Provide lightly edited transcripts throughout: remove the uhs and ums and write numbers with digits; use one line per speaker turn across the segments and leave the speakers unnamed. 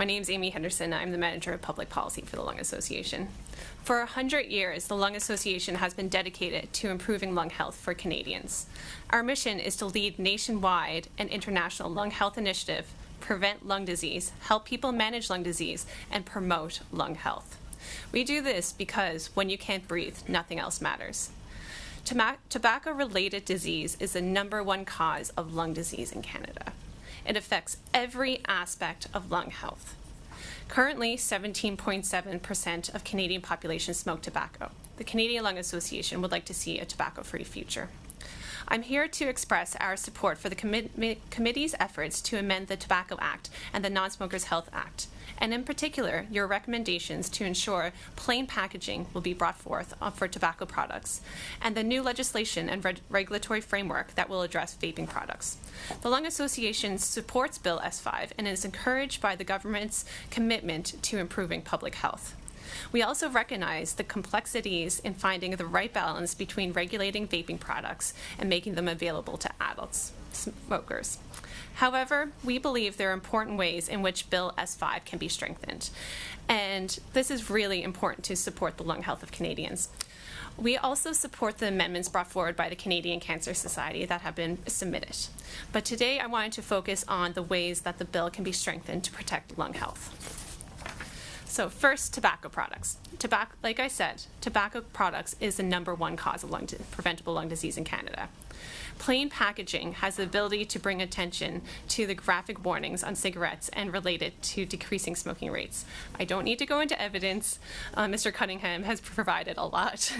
My name is Amy Henderson. I'm the Manager of Public Policy for the Lung Association. For 100 years, the Lung Association has been dedicated to improving lung health for Canadians. Our mission is to lead nationwide and international lung health initiative, prevent lung disease, help people manage lung disease, and promote lung health. We do this because when you can't breathe, nothing else matters. Tobacco-related disease is the #1 cause of lung disease in Canada. It affects every aspect of lung health. Currently, 17.7% of Canadian population smoke tobacco. The Canadian Lung Association would like to see a tobacco-free future. I'm here to express our support for the committee's efforts to amend the Tobacco Act and the Non-Smokers Health Act, and in particular, your recommendations to ensure plain packaging will be brought forth for tobacco products, and the new legislation and regulatory framework that will address vaping products. The Lung Association supports Bill S5 and is encouraged by the government's commitment to improving public health. We also recognize the complexities in finding the right balance between regulating vaping products and making them available to adult smokers. However, we believe there are important ways in which Bill S5 can be strengthened, and this is really important to support the lung health of Canadians. We also support the amendments brought forward by the Canadian Cancer Society that have been submitted. But today I wanted to focus on the ways that the bill can be strengthened to protect lung health. So first, tobacco products. Like I said, tobacco products is the #1 cause of preventable lung disease in Canada. Plain packaging has the ability to bring attention to the graphic warnings on cigarettes and relate it to decreasing smoking rates. I don't need to go into evidence. Mr. Cunningham has provided a lot.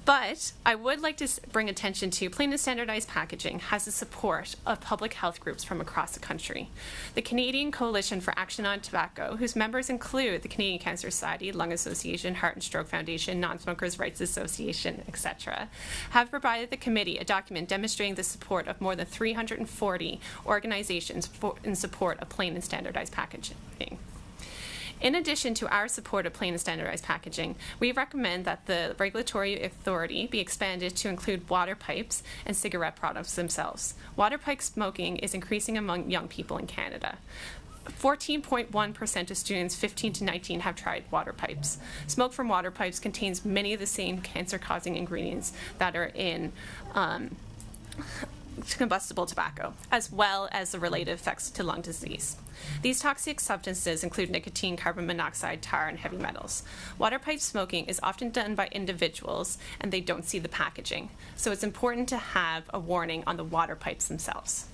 But I would like to bring attention to plain and standardized packaging has the support of public health groups from across the country. The Canadian Coalition for Action on Tobacco, whose members include the Canadian Cancer Society, Lung Association, Heart and Stroke Foundation, Non-Smokers' Rights Association, etc., have provided the committee a document demonstrating the support of more than 340 organizations in support of plain and standardized packaging. In addition to our support of plain and standardized packaging, we recommend that the regulatory authority be expanded to include water pipes and cigarette products themselves. Water pipe smoking is increasing among young people in Canada. 14.1% of students 15 to 19 have tried water pipes. Smoke from water pipes contains many of the same cancer-causing ingredients that are in combustible tobacco, as well as the related effects to lung disease. These toxic substances include nicotine, carbon monoxide, tar, and heavy metals. Water pipe smoking is often done by individuals, and they don't see the packaging, so it's important to have a warning on the water pipes themselves.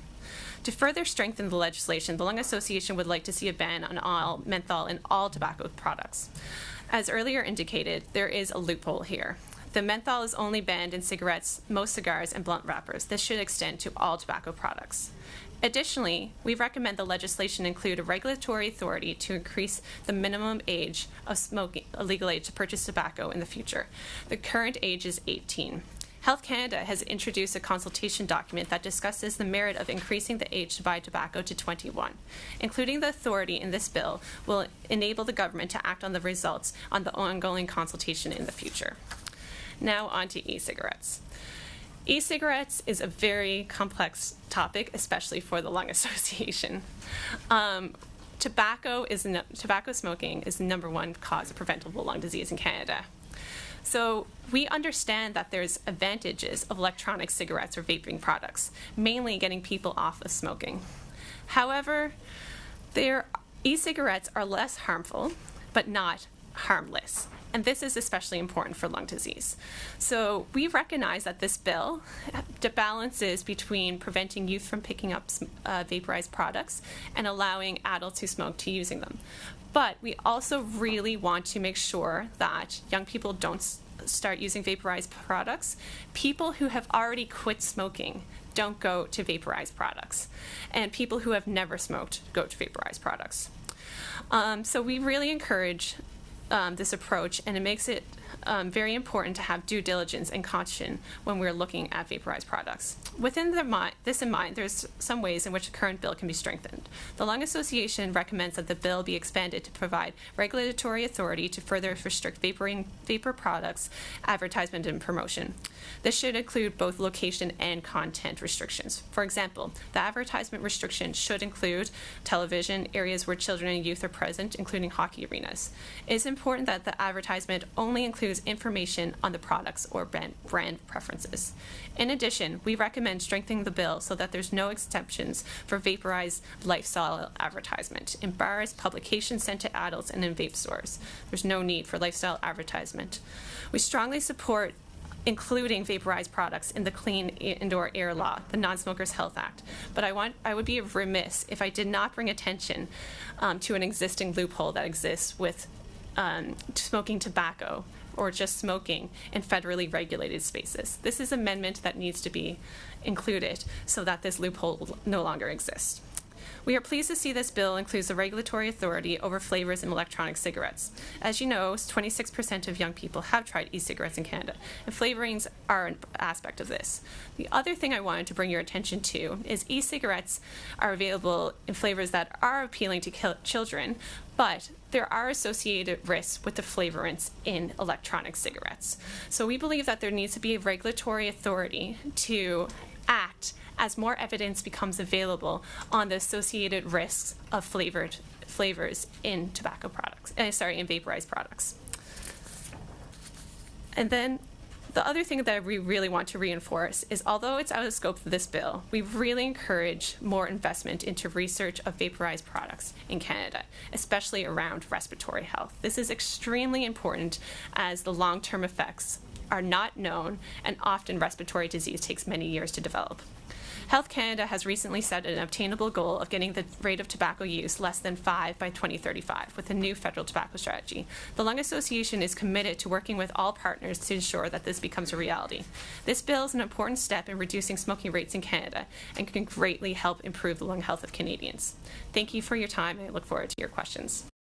To further strengthen the legislation, the Lung Association would like to see a ban on all menthol in all tobacco products. As earlier indicated, there is a loophole here. The menthol is only banned in cigarettes, most cigars, and blunt wrappers. This should extend to all tobacco products. Additionally, we recommend the legislation include a regulatory authority to increase the minimum age of smoking, legal age to purchase tobacco in the future. The current age is 18. Health Canada has introduced a consultation document that discusses the merit of increasing the age to buy tobacco to 21. Including the authority in this bill will enable the government to act on the results on the ongoing consultation in the future. Now on to e-cigarettes. E-cigarettes is a very complex topic, especially for the Lung Association. Tobacco smoking is the #1 cause of preventable lung disease in Canada. So we understand that there's advantages of electronic cigarettes or vaping products, mainly getting people off of smoking. However, e-cigarettes are less harmful, but not harmless. And this is especially important for lung disease. So we recognize that this bill balances between preventing youth from picking up vaporized products and allowing adults who smoke to using them. But we also really want to make sure that young people don't start using vaporized products. People who have already quit smoking don't go to vaporized products. And people who have never smoked go to vaporized products. So we really encourage this approach, and it makes it very important to have due diligence and caution when we're looking at vaporized products. Within this in mind, there's some ways in which the current bill can be strengthened. The Lung Association recommends that the bill be expanded to provide regulatory authority to further restrict vapor products, advertisement, and promotion. This should include both location and content restrictions. For example, the advertisement restriction should include television, areas where children and youth are present, including hockey arenas. It is important that the advertisement only includes information on the products or brand preferences. In addition, we recommend strengthening the bill so that there's no exceptions for vaporized lifestyle advertisement in bars, publications sent to adults, and in vape stores. There's no need for lifestyle advertisement. We strongly support including vaporized products in the Clean Indoor Air Law, the Non-Smokers Health Act. But I would be remiss if I did not bring attention to an existing loophole that exists with smoking tobacco or just smoking in federally regulated spaces. This is an amendment that needs to be included so that this loophole no longer exists. We are pleased to see this bill includes the regulatory authority over flavors in electronic cigarettes. As you know, 26% of young people have tried e-cigarettes in Canada, and flavorings are an aspect of this. The other thing I wanted to bring your attention to is e-cigarettes are available in flavors that are appealing to children, but there are associated risks with the flavorants in electronic cigarettes. So we believe that there needs to be a regulatory authority to act as more evidence becomes available on the associated risks of flavors in tobacco products, in vaporized products. And then the other thing that we really want to reinforce is, although it's out of scope for this bill, we really encourage more investment into research of vaporized products in Canada, especially around respiratory health. This is extremely important as the long-term effects are not known, and often respiratory disease takes many years to develop. Health Canada has recently set an obtainable goal of getting the rate of tobacco use less than 5 by 2035 with a new federal tobacco strategy. The Lung Association is committed to working with all partners to ensure that this becomes a reality. This bill is an important step in reducing smoking rates in Canada and can greatly help improve the lung health of Canadians. Thank you for your time, and I look forward to your questions.